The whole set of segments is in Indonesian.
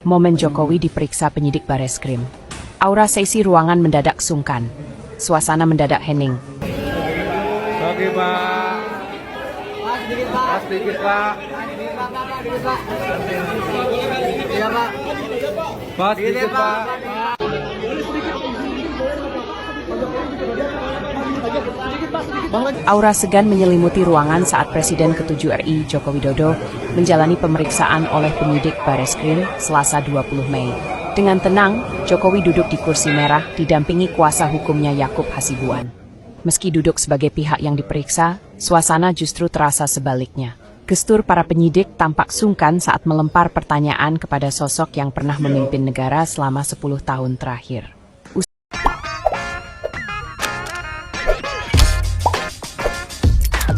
Momen Jokowi diperiksa penyidik Bareskrim. Aura sesi ruangan mendadak sungkan. Suasana mendadak hening. Oke, Pak. Mas, dikit, Pak. Mas, dikit, Pak. Iya, Pak. Mas, dikit, Pak. Aura segan menyelimuti ruangan saat Presiden ke-7 RI Joko Widodo menjalani pemeriksaan oleh penyidik Bareskrim Selasa 20 Mei. Dengan tenang, Jokowi duduk di kursi merah didampingi kuasa hukumnya Yakub Hasibuan. Meski duduk sebagai pihak yang diperiksa, suasana justru terasa sebaliknya. Gestur para penyidik tampak sungkan saat melempar pertanyaan kepada sosok yang pernah memimpin negara selama 10 tahun terakhir.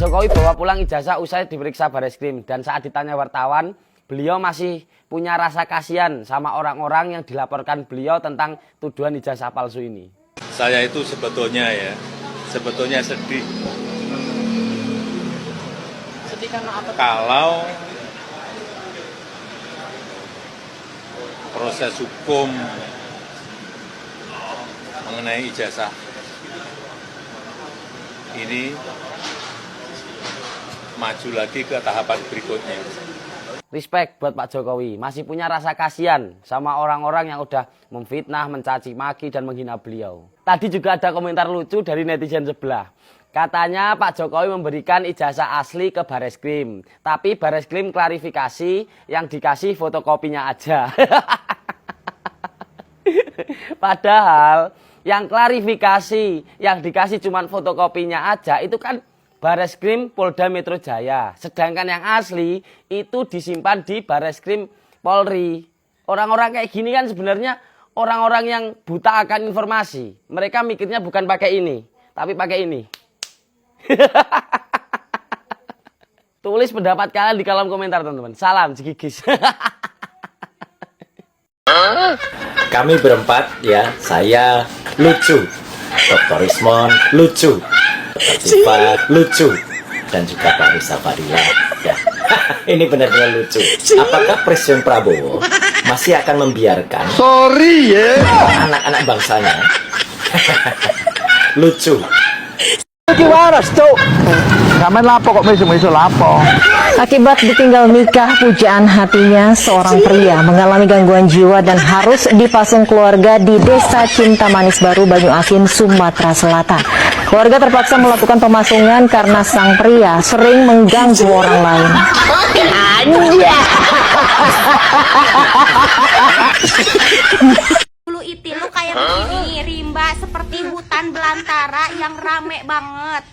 Jokowi bawa pulang ijazah usai diperiksa Bareskrim, dan saat ditanya wartawan, beliau masih punya rasa kasihan sama orang-orang yang dilaporkan beliau tentang tuduhan ijazah palsu ini. Saya itu sebetulnya sedih. Sedih karena apa? Kalau proses hukum mengenai ijazah ini maju lagi ke tahapan berikutnya. Respect buat Pak Jokowi, masih punya rasa kasihan sama orang-orang yang udah memfitnah, mencaci maki, dan menghina beliau. Tadi juga ada komentar lucu dari netizen sebelah. Katanya Pak Jokowi memberikan ijazah asli ke Bareskrim, tapi Bareskrim klarifikasi yang dikasih fotokopinya aja. Padahal yang klarifikasi yang dikasih cuma fotokopinya aja itu kan Bareskrim Polda Metro Jaya. Sedangkan yang asli itu disimpan di Bareskrim Polri. Orang-orang kayak gini kan sebenarnya orang-orang yang buta akan informasi. Mereka mikirnya bukan pakai ini, tapi pakai ini. Tulis pendapat kalian di kolom komentar, teman-teman. Salam Jigigis. Kami berempat ya, saya lucu, Dr. Ismon lucu, Siva lucu, dan juga Pak Risa Fadila ya. Ini benar-benar lucu. Apakah Presiden Prabowo masih akan membiarkan anak-anak bangsanya lucu? Akibat ditinggal nikah pujaan hatinya, seorang pria mengalami gangguan jiwa dan harus dipasung keluarga di Desa Cinta Manis Baru, Banyuasin, Sumatera Selatan. Keluarga terpaksa melakukan pemasungan karena sang pria sering mengganggu orang lain. Itu lu kayak begini, rimba seperti hutan belantara yang rame banget.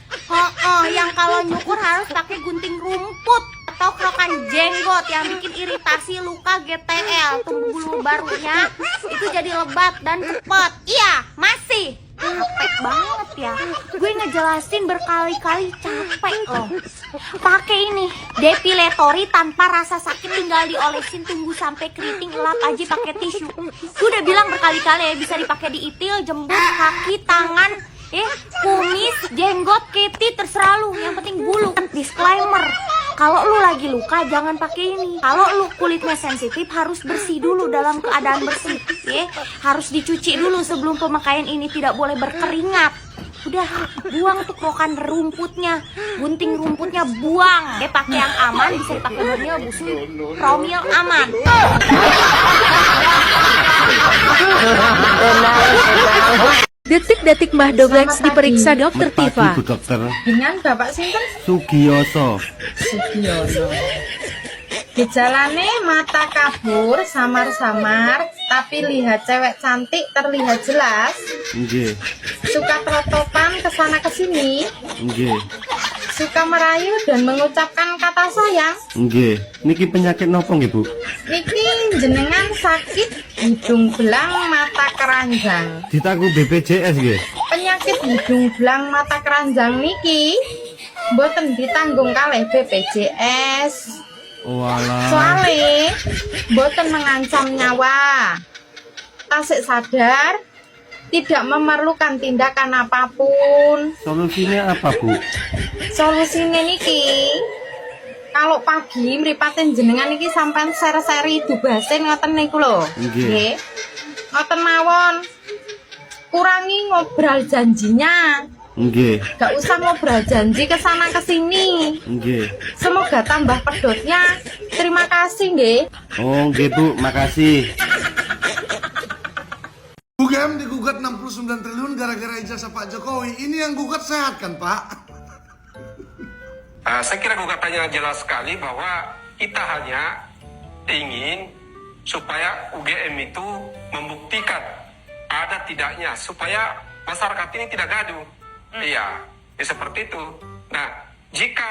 Yang kalau nyukur harus pakai gunting rumput atau kerokan jenggot yang bikin iritasi luka GTL, tumbuh bulu barunya itu jadi lebat dan cepet. Iya, masih capek banget ya. Gue ngejelasin berkali-kali, capek loh. Pakai ini depilatori tanpa rasa sakit, tinggal diolesin, tunggu sampai keriting, elap aja pakai tisu. Gue udah bilang berkali-kali ya, bisa dipakai di itil, jembut, kaki, tangan, kumis, jenggot, keti, terserah lu. Yang penting bulu. Disclaimer, kalau lu lagi luka jangan pakai ini. Kalau lu kulitnya sensitif harus bersih dulu dalam keadaan bersih, ya. Harus dicuci dulu sebelum pemakaian ini, tidak boleh berkeringat. Udah buang tuh krokan rumputnya, gunting rumputnya buang. Pakai yang aman, bisa dipakai Borneo, Busul, Promil, aman. Detik-detik Mbah Doblex diperiksa Dokter Tifa. Bu dokter Dengan Bapak sinten? Sugiyoso. Gejalane mata kabur, samar-samar, tapi lihat cewek cantik terlihat jelas. Nggih. Suka terotopan kesana kesini. Nggih. Suka merayu dan mengucapkan kata sayang. Nggih. Niki penyakit nopo nggih, Bu? Niki jenengan sakit hidung belang mata keranjang. Ditaku BPJS nggih. Penyakit hidung belang mata keranjang niki mboten ditanggung kalih BPJS. Walah. Soalnya mboten mengancam nyawa. Tasik sadar, tidak memerlukan tindakan apapun. Solusinya apa, Bu? Solusinya niki, kalau pagi mripatin jenengan iki sampean seri-seri dubasin ngoten niku lho. Nggih. Ngoten mawon. Kurangi ngobrol janjinya. Nggih. Gak usah ngobrol janji ke sana ke sini. Nggih. Semoga tambah pedotnya. Terima kasih nggih. Oh, nggih Bu, makasih. UGM digugat 69 triliun gara-gara ijazah Pak Jokowi. Ini yang gugat sehat kan Pak? Saya kira gugatannya jelas sekali bahwa kita hanya ingin supaya UGM itu membuktikan ada tidaknya, supaya masyarakat ini tidak gaduh. Iya, ya seperti itu. Nah, jika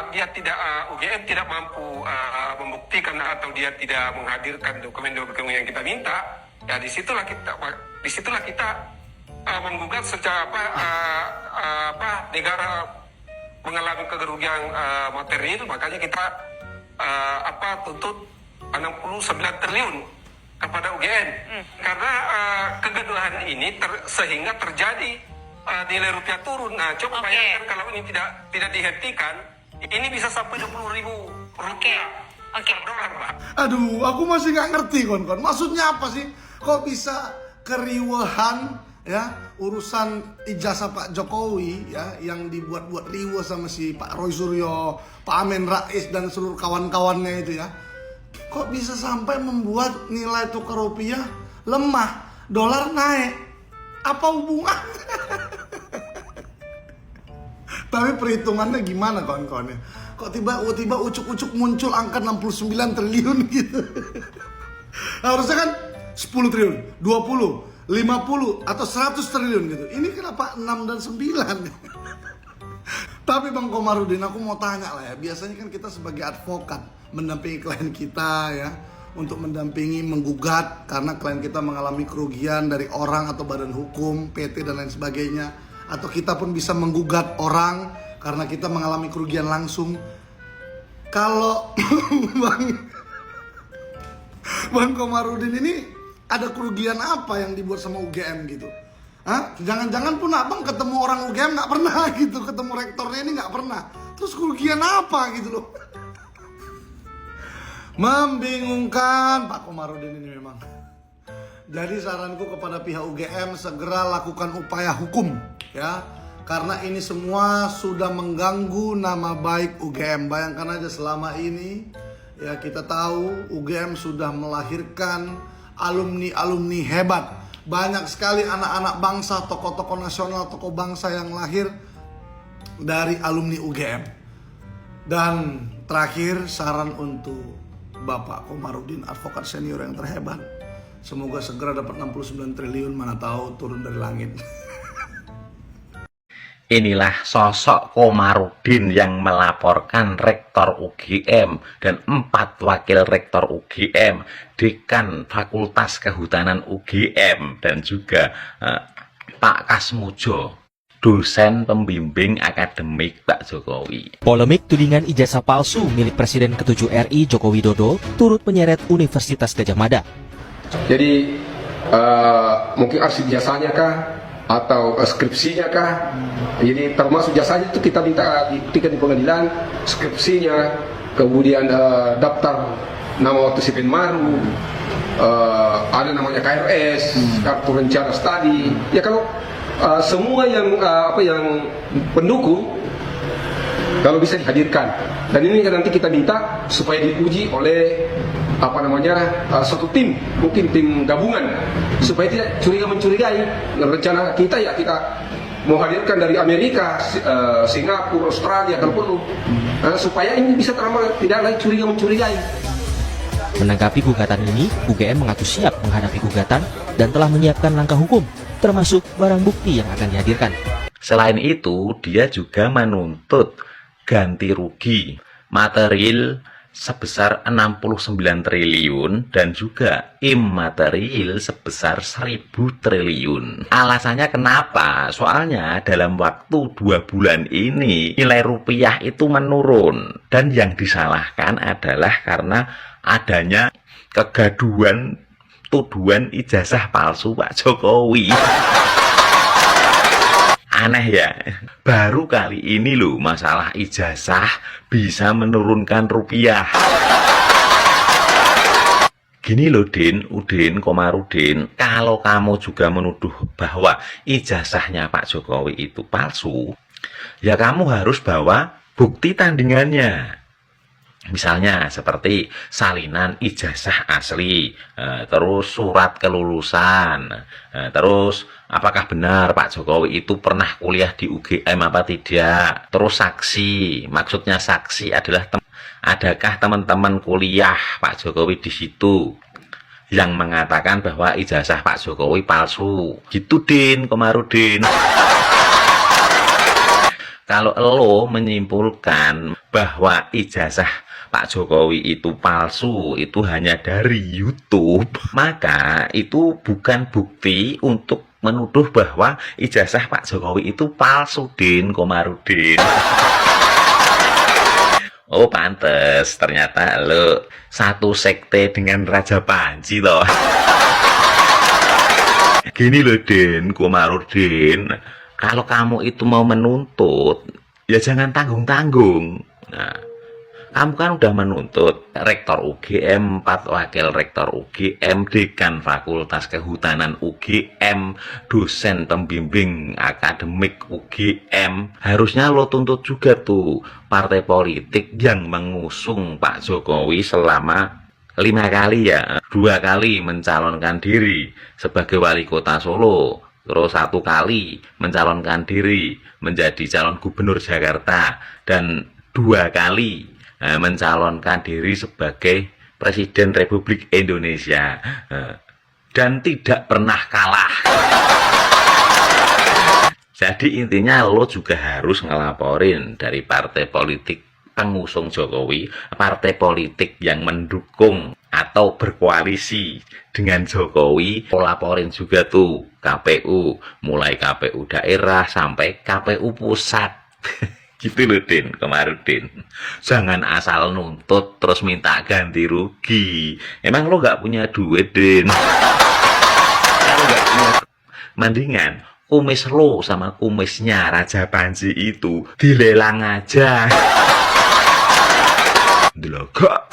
dia tidak UGM tidak mampu membuktikan atau dia tidak menghadirkan dokumen-dokumen yang kita minta, ya disitulah kita menggugat secara negara mengalami kerugian material, makanya kita tuntut 69 triliun kepada UGM karena kegaduhan ini sehingga terjadi nilai rupiah turun. Nah, coba bayangkan kalau ini tidak dihentikan, ini bisa sampai 20.000 rupiah per dolar, Pak. Aduh, aku masih nggak ngerti kon. Maksudnya apa sih? Kok bisa keriuhan ya urusan ijazah Pak Jokowi ya yang dibuat-buat riuh sama si Pak Roy Suryo, Pak Amin Rais dan seluruh kawan-kawannya itu ya. Kok bisa sampai membuat nilai tukar rupiah lemah, dolar naik? Apa hubungannya? Tapi perhitungannya gimana kawan-kawan ya? Kok tiba-tiba ucuk-ucuk muncul angka 69 triliun gitu? Harusnya kan 10 triliun, 20, 50 atau 100 triliun gitu. Ini kenapa 6 dan 9? Tapi Bang Komarudin, aku mau tanya lah ya. Biasanya kan kita sebagai advokat mendampingi klien kita ya, untuk mendampingi menggugat karena klien kita mengalami kerugian dari orang atau badan hukum, PT dan lain sebagainya. Atau kita pun bisa menggugat orang karena kita mengalami kerugian langsung. Kalau Bang Komarudin ini ada kerugian apa yang dibuat sama UGM gitu? Hah? Jangan-jangan pun abang ketemu orang UGM nggak pernah gitu, ketemu rektornya ini nggak pernah. Terus kerugian apa gitu loh? Membingungkan Pak Komarudin ini memang. Jadi saranku kepada pihak UGM segera lakukan upaya hukum ya. Karena ini semua sudah mengganggu nama baik UGM. Bayangkan aja selama ini ya kita tahu UGM sudah melahirkan alumni-alumni hebat. Banyak sekali anak-anak bangsa, tokoh-tokoh nasional, tokoh bangsa yang lahir dari alumni UGM. Dan terakhir saran untuk Bapak Komarudin, advokat senior yang terhebat. Semoga segera dapat 69 triliun, mana tahu turun dari langit. Inilah sosok Komarudin yang melaporkan Rektor UGM dan 4 wakil Rektor UGM, Dekan Fakultas Kehutanan UGM, dan juga Pak Kasmujo, dosen pembimbing akademik Pak Jokowi. Polemik tudingan ijazah palsu milik Presiden ke-7 RI Joko Widodo turut menyeret Universitas Gadjah Mada. Jadi mungkin arsip jasanya kah atau skripsinya kah? Jadi termasuk jasanya itu kita minta dibuktikan di pengadilan, skripsinya, kemudian daftar nama waktu si Penmaru, ada namanya KRS, kartu rencana studi. Ya kalau semua yang yang pendukung kalau bisa dihadirkan, dan ini nanti kita minta supaya diuji oleh satu tim, mungkin tim gabungan, supaya tidak curiga-mencurigai. Rencana kita ya kita mau hadirkan dari Amerika, Singapura, Australia kalau perlu, supaya ini bisa tidak lagi curiga-mencurigai. Menanggapi gugatan ini, UGM mengaku siap menghadapi gugatan dan telah menyiapkan langkah hukum, termasuk barang bukti yang akan dihadirkan. Selain itu, dia juga menuntut ganti rugi material sebesar 69 triliun dan juga imaterial sebesar 1000 triliun. Alasannya kenapa? Soalnya dalam waktu 2 bulan ini nilai rupiah itu menurun, dan yang disalahkan adalah karena adanya kegaduhan tuduhan ijazah palsu Pak Jokowi. Aneh ya, baru kali ini loh masalah ijazah bisa menurunkan rupiah. Gini loh Udin, Komarudin, kalau kamu juga menuduh bahwa ijazahnya Pak Jokowi itu palsu, ya kamu harus bawa bukti tandingannya. Misalnya seperti salinan ijazah asli, terus surat kelulusan, terus apakah benar Pak Jokowi itu pernah kuliah di UGM apa tidak, terus saksi, maksudnya saksi adalah adakah teman-teman kuliah Pak Jokowi di situ yang mengatakan bahwa ijazah Pak Jokowi palsu, gitu Din, Komarudin. Kalau lo menyimpulkan bahwa ijazah Pak Jokowi itu palsu, itu hanya dari YouTube, maka itu bukan bukti untuk menuduh bahwa ijazah Pak Jokowi itu palsu, Din, Komarudin. Oh pantes, ternyata lo satu sekte dengan Raja Panji loh. Gini loh Din, Komarudin, kalau kamu itu mau menuntut, ya jangan tanggung-tanggung. Nah, kamu kan udah menuntut rektor UGM, 4 wakil rektor UGM, dekan Fakultas Kehutanan UGM, dosen pembimbing akademik UGM. Harusnya lo tuntut juga tuh partai politik yang mengusung Pak Jokowi selama 5 kali ya. 2 kali mencalonkan diri sebagai wali kota Solo, terus 1 kali mencalonkan diri menjadi calon gubernur Jakarta, dan 2 kali mencalonkan diri sebagai Presiden Republik Indonesia, dan tidak pernah kalah. Jadi intinya lo juga harus ngelaporin dari partai politik pengusung Jokowi, partai politik yang mendukung atau berkoalisi dengan Jokowi. Lo laporin juga tuh KPU, mulai KPU daerah sampai KPU pusat. Gitu loh Din, Komarudin. Jangan asal nuntut terus minta ganti rugi. Emang lo gak punya duit, Din? Kalau gak punya, mendingan kumis lo sama kumisnya Raja Panji itu dilelang aja. Delagak.